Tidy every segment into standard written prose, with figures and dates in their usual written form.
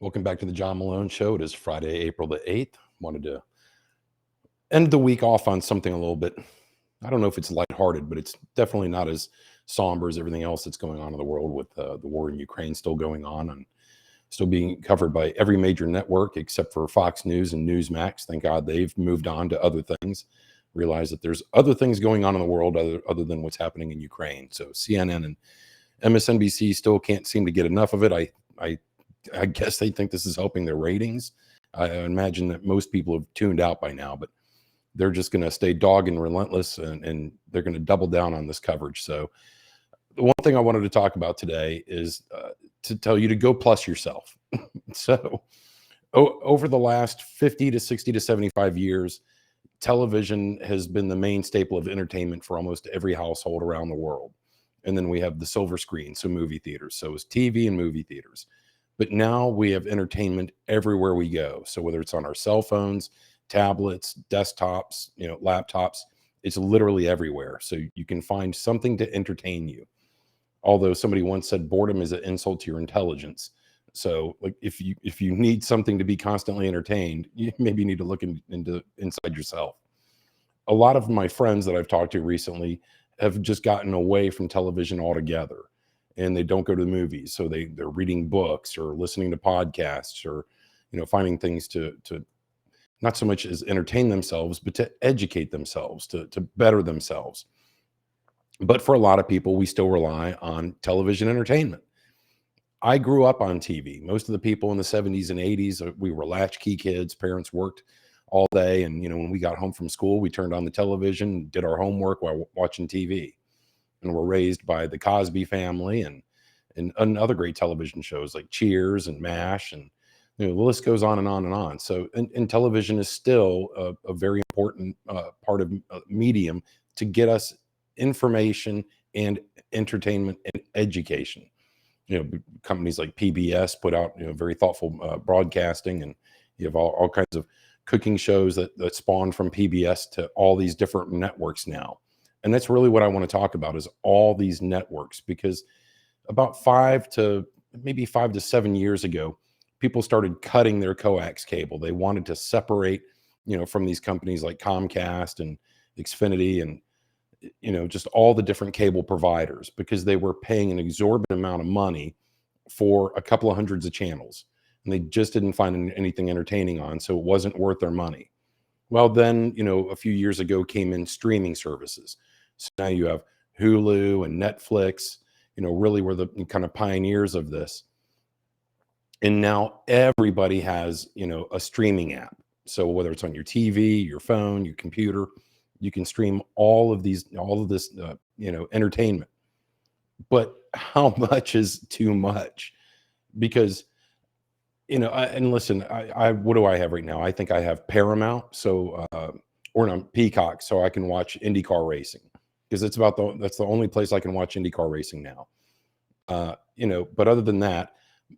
Welcome back to the John Malone Show. It is Friday, April the 8th. Wanted to end the week off on something a little bit, I don't know if it's lighthearted, but it's definitely not as somber as everything else that's going on in the world with the war in Ukraine still going on and still being covered by every major network except for Fox News and Newsmax. Thank God they've moved on to other things, realize that there's other things going on in the world other than what's happening in Ukraine. So CNN and MSNBC still can't seem to get enough of it. I guess they think this is helping their ratings. I imagine that most people have tuned out by now, but they're just going to stay dogged and relentless, and they're going to double down on this coverage. So the one thing I wanted to talk about today is to tell you to go plus yourself. So over the last 50 to 60 to 75 years, television has been the main staple of entertainment for almost every household around the world. And then we have the silver screen, so movie theaters. So it's TV and movie theaters. But now we have entertainment everywhere we go. So whether it's on our cell phones, tablets, desktops, laptops, it's literally everywhere. So you can find something to entertain you. Although somebody once said boredom is an insult to your intelligence. So like if you need something to be constantly entertained, you maybe need to look inside yourself. A lot of my friends that I've talked to recently have just gotten away from television altogether, and they don't go to the movies. So they're reading books or listening to podcasts or, finding things to not so much as entertain themselves, but to educate themselves, to better themselves. But for a lot of people, we still rely on television entertainment. I grew up on TV. Most of the people in the 70s and 80s, we were latchkey kids. Parents worked all day. And, when we got home from school, we turned on the television, did our homework while watching TV. And were raised by the Cosby Family and other great television shows like Cheers and MASH. And, the list goes on and on and on. So, and television is still a very important part of medium to get us information and entertainment and education. Companies like PBS put out very thoughtful broadcasting, and you have all kinds of cooking shows that spawn from PBS to all these different networks now. And that's really what I want to talk about is all these networks, because about 5 to 7 years ago, people started cutting their coax cable. They wanted to separate, from these companies like Comcast and Xfinity and just all the different cable providers, because they were paying an exorbitant amount of money for a couple of hundreds of channels, and they just didn't find anything entertaining on, so it wasn't worth their money. Well, then, a few years ago came in streaming services. So now you have Hulu and Netflix, really were the kind of pioneers of this. And now everybody has, a streaming app. So whether it's on your TV, your phone, your computer, you can stream all of this, entertainment. But how much is too much? Because, and listen, I what do I have right now? I think I have Paramount, so or no, Peacock, so I can watch IndyCar racing, because that's the only place I can watch IndyCar racing now. But other than that,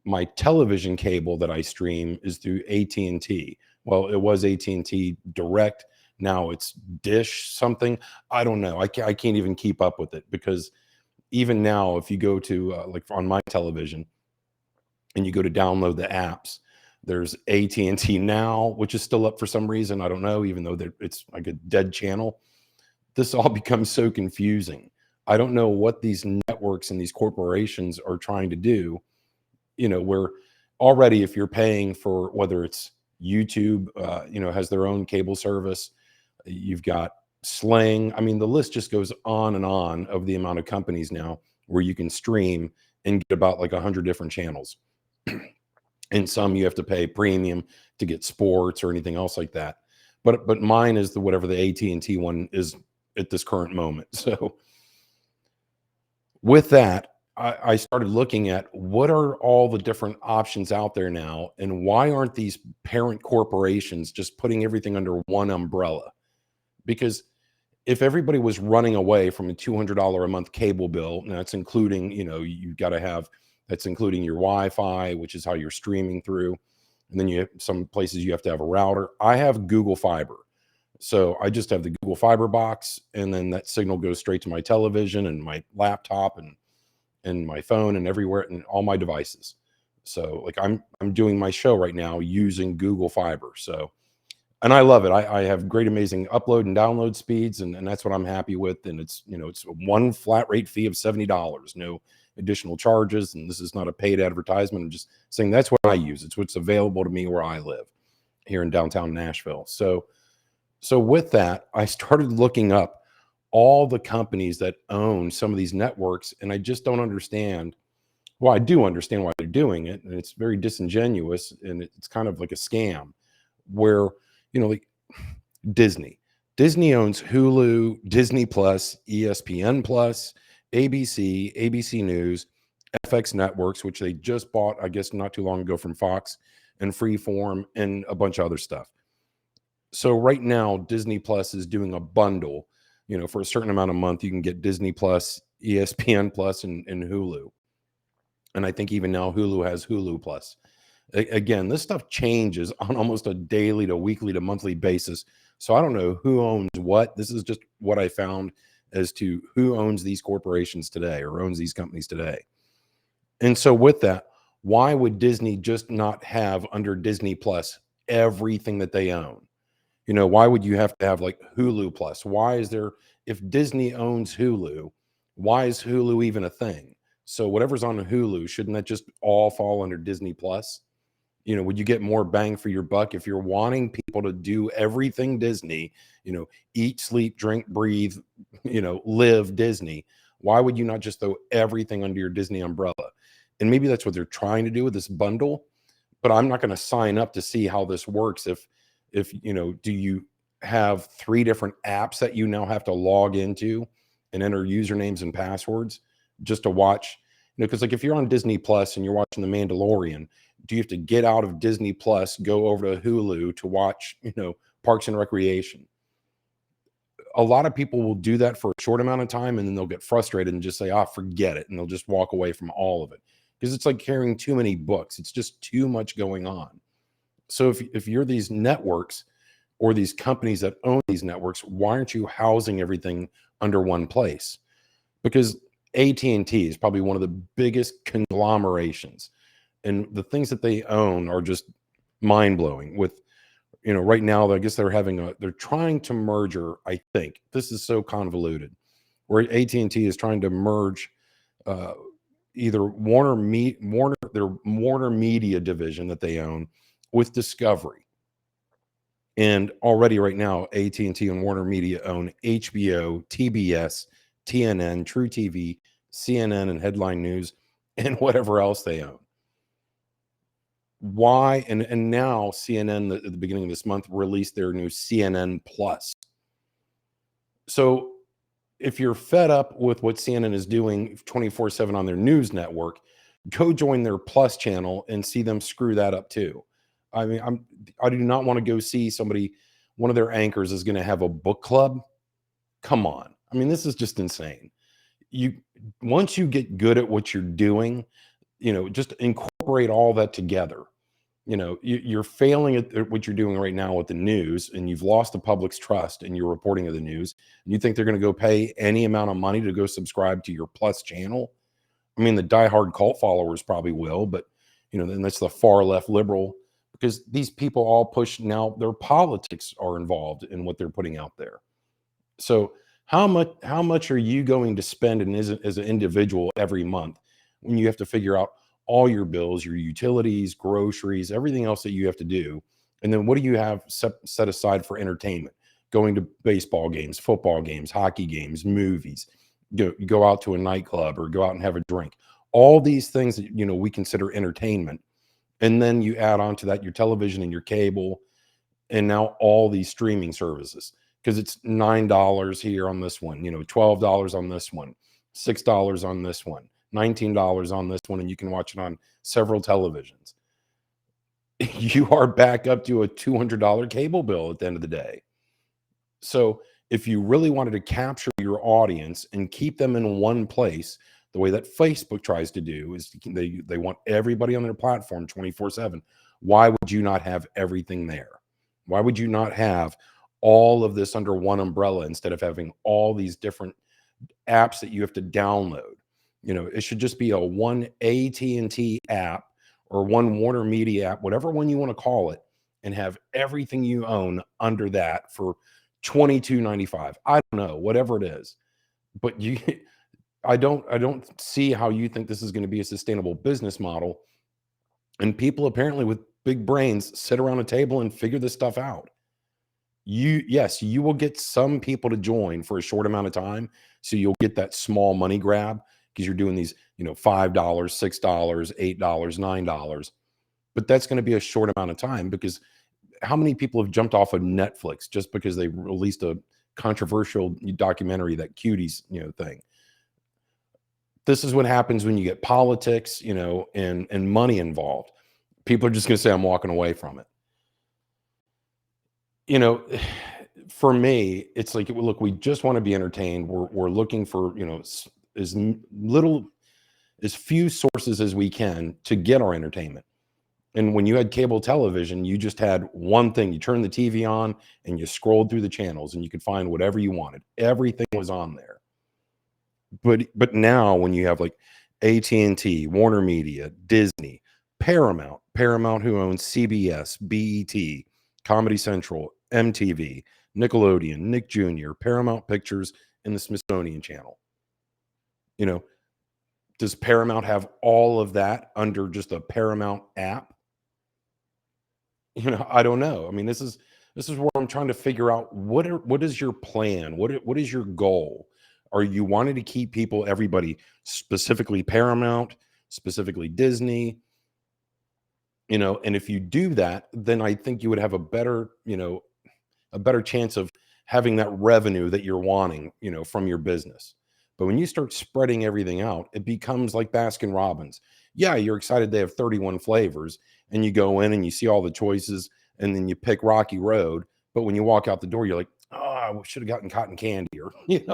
my television cable that I stream is through AT&T. Well, it was AT&T Direct. Now it's Dish something. I don't know. I can't even keep up with it, because even now, if you go to like on my television and you go to download the apps, there's AT&T Now, which is still up for some reason. I don't know, even though it's like a dead channel. This all becomes so confusing. I don't know what these networks and these corporations are trying to do. Where already, if you're paying for, whether it's YouTube, has their own cable service, you've got Sling. I mean, the list just goes on and on of the amount of companies now where you can stream and get about like 100 different channels. And some you have to pay premium to get sports or anything else like that. But mine is whatever the AT&T one is at this current moment. So with that, I started looking at what are all the different options out there now, and why aren't these parent corporations just putting everything under one umbrella? Because if everybody was running away from a $200 a month cable bill, and that's including, you got to have, that's including your Wi-Fi, which is how you're streaming through. And then you have some places you have to have a router. I have Google Fiber. So I just have the Google Fiber box, and then that signal goes straight to my television and my laptop and my phone and everywhere, and all my devices. So like I'm doing my show right now using Google Fiber. So and I love it. I have great, amazing upload and download speeds, and that's what I'm happy with. And it's, it's one flat rate fee of $70, no additional charges. And this is not a paid advertisement. I'm just saying that's what I use. It's what's available to me where I live here in downtown Nashville. So with that, I started looking up all the companies that own some of these networks, and I just don't understand. Well, I do understand why they're doing it, and it's very disingenuous, and it's kind of like a scam where, like Disney. Disney owns Hulu, Disney Plus, ESPN Plus, ABC, ABC News, FX Networks, which they just bought, I guess, not too long ago from Fox, and Freeform, and a bunch of other stuff. So right now, Disney Plus is doing a bundle. For a certain amount of month, you can get Disney Plus, ESPN Plus, and Hulu. And I think even now Hulu has Hulu Plus. Again, this stuff changes on almost a daily to weekly to monthly basis. So I don't know who owns what. This is just what I found as to who owns these corporations today or owns these companies today. And so with that, why would Disney just not have under Disney Plus everything that they own? Why would you have to have like Hulu Plus? Why is there, if Disney owns Hulu, why is Hulu even a thing? So whatever's on Hulu, shouldn't that just all fall under Disney Plus? Would you get more bang for your buck if you're wanting people to do everything Disney, eat, sleep, drink, breathe, live Disney? Why would you not just throw everything under your Disney umbrella? And maybe that's what they're trying to do with this bundle, but I'm not going to sign up to see how this works. If do you have 3 different apps that you now have to log into and enter usernames and passwords just to watch? Because like if you're on Disney Plus and you're watching The Mandalorian, do you have to get out of Disney Plus, go over to Hulu to watch, Parks and Recreation? A lot of people will do that for a short amount of time, and then they'll get frustrated and just say, forget it. And they'll just walk away from all of it because it's like carrying too many books. It's just too much going on. So if you're these networks or these companies that own these networks, why aren't you housing everything under one place? Because AT&T is probably one of the biggest conglomerations, and the things that they own are just mind-blowing. With right now, I guess they're trying to merger. I think this is so convoluted, where AT&T is trying to merge either their Warner Media division that they own with Discovery. And already right now, AT&T and Warner Media own HBO, TBS, TNN, True TV, CNN, and Headline News, and whatever else they own. Why? And now CNN at the beginning of this month released their new CNN Plus. So if you're fed up with what CNN is doing 24/7 on their news network, go join their Plus channel and see them screw that up too. I mean, I do not want to go see one of their anchors is going to have a book club. Come on. I mean, this is just insane. Once you get good at what you're doing, just incorporate all that together. You're failing at what you're doing right now with the news, and you've lost the public's trust in your reporting of the news. And you think they're going to go pay any amount of money to go subscribe to your Plus channel? I mean, the diehard cult followers probably will, but then that's the far left liberal, because these people all push now. Their politics are involved in what they're putting out there. So how much are you going to spend as an individual every month when you have to figure out all your bills, your utilities, groceries, everything else that you have to do? And then what do you have set aside for entertainment? Going to baseball games, football games, hockey games, movies, go out to a nightclub or go out and have a drink. All these things that we consider entertainment. And then you add on to that your television and your cable, and now all these streaming services, because it's $9 here on this one, $12 on this one, $6 on this one, $19 on this one, and you can watch it on several televisions. You are back up to a $200 cable bill at the end of the day. So if you really wanted to capture your audience and keep them in one place, the way that Facebook tries to do is they want everybody on their platform 24/7. Why would you not have everything there? Why would you not have all of this under one umbrella instead of having all these different apps that you have to download? It should just be a one AT&T app or one Warner Media app, whatever one you want to call it, and have everything you own under that for $22.95. I don't know, whatever it is. But you I don't see how you think this is going to be a sustainable business model. And people apparently with big brains sit around a table and figure this stuff out. Yes, you will get some people to join for a short amount of time. So you'll get that small money grab because you're doing these, $5, $6, $8, $9. But that's going to be a short amount of time because how many people have jumped off of Netflix just because they released a controversial documentary, that cuties, thing? This is what happens when you get politics, and money involved. People are just going to say, I'm walking away from it. You know, for me, it's like, look, we just want to be entertained. We're looking for, as little, as few sources as we can to get our entertainment. And when you had cable television, you just had one thing. You turned the TV on and you scrolled through the channels and you could find whatever you wanted. Everything was on there. But now when you have like AT&T, Warner Media, Disney, Paramount who owns CBS, BET, Comedy Central, MTV, Nickelodeon, Nick Jr., Paramount Pictures, and the Smithsonian Channel. Does Paramount have all of that under just a Paramount app? I don't know. I mean, this is where I'm trying to figure out what is your plan? What is your goal? Are you wanting to keep everybody, specifically Paramount, specifically Disney? And if you do that, then I think you would have a better chance of having that revenue that you're wanting, from your business. But when you start spreading everything out, it becomes like Baskin Robbins. Yeah, you're excited they have 31 flavors, and you go in and you see all the choices, and then you pick Rocky Road. But when you walk out the door, you're like, oh, I should have gotten cotton candy, or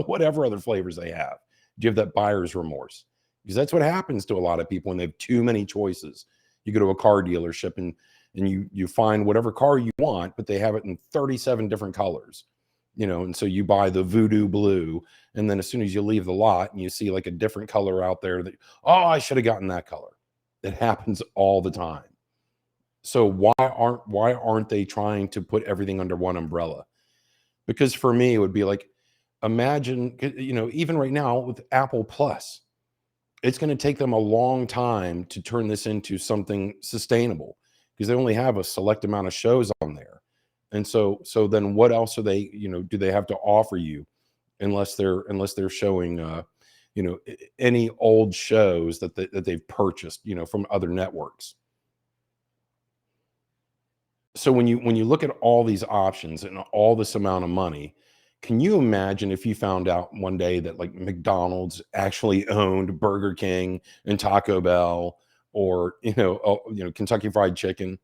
whatever other flavors they have. Do you have that buyer's remorse? Because that's what happens to a lot of people when they have too many choices. You go to a car dealership and you find whatever car you want, but they have it in 37 different colors. And so you buy the voodoo blue, and then as soon as you leave the lot and you see like a different color out there that, oh, I should have gotten that color. It happens all the time. So why aren't they trying to put everything under one umbrella? Because for me, it would be like, imagine, even right now with Apple Plus, it's going to take them a long time to turn this into something sustainable because they only have a select amount of shows on there. And so then what else are they, do they have to offer you unless they're showing, any old shows that they've purchased, from other networks. So when you look at all these options and all this amount of money, can you imagine if you found out one day that like McDonald's actually owned Burger King and Taco Bell, or Kentucky Fried Chicken?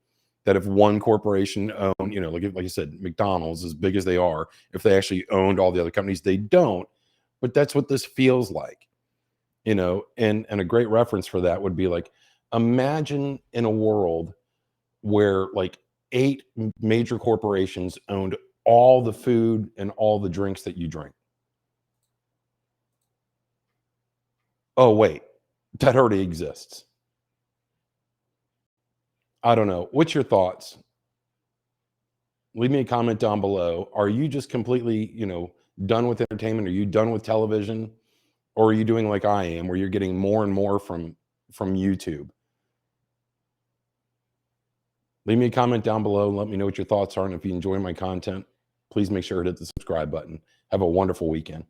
That if one corporation owned, like I said, McDonald's, as big as they are, if they actually owned all the other companies, they don't. But that's what this feels like, and a great reference for that would be like, imagine in a world where like 8 major corporations owned all the food and all the drinks that you drink. Oh, wait, that already exists. I don't know. What's your thoughts? Leave me a comment down below. Are you just completely, done with entertainment? Are you done with television? Or are you doing like I am, where you're getting more and more from YouTube? Leave me a comment down below and let me know what your thoughts are. And if you enjoy my content, please make sure to hit the subscribe button. Have a wonderful weekend.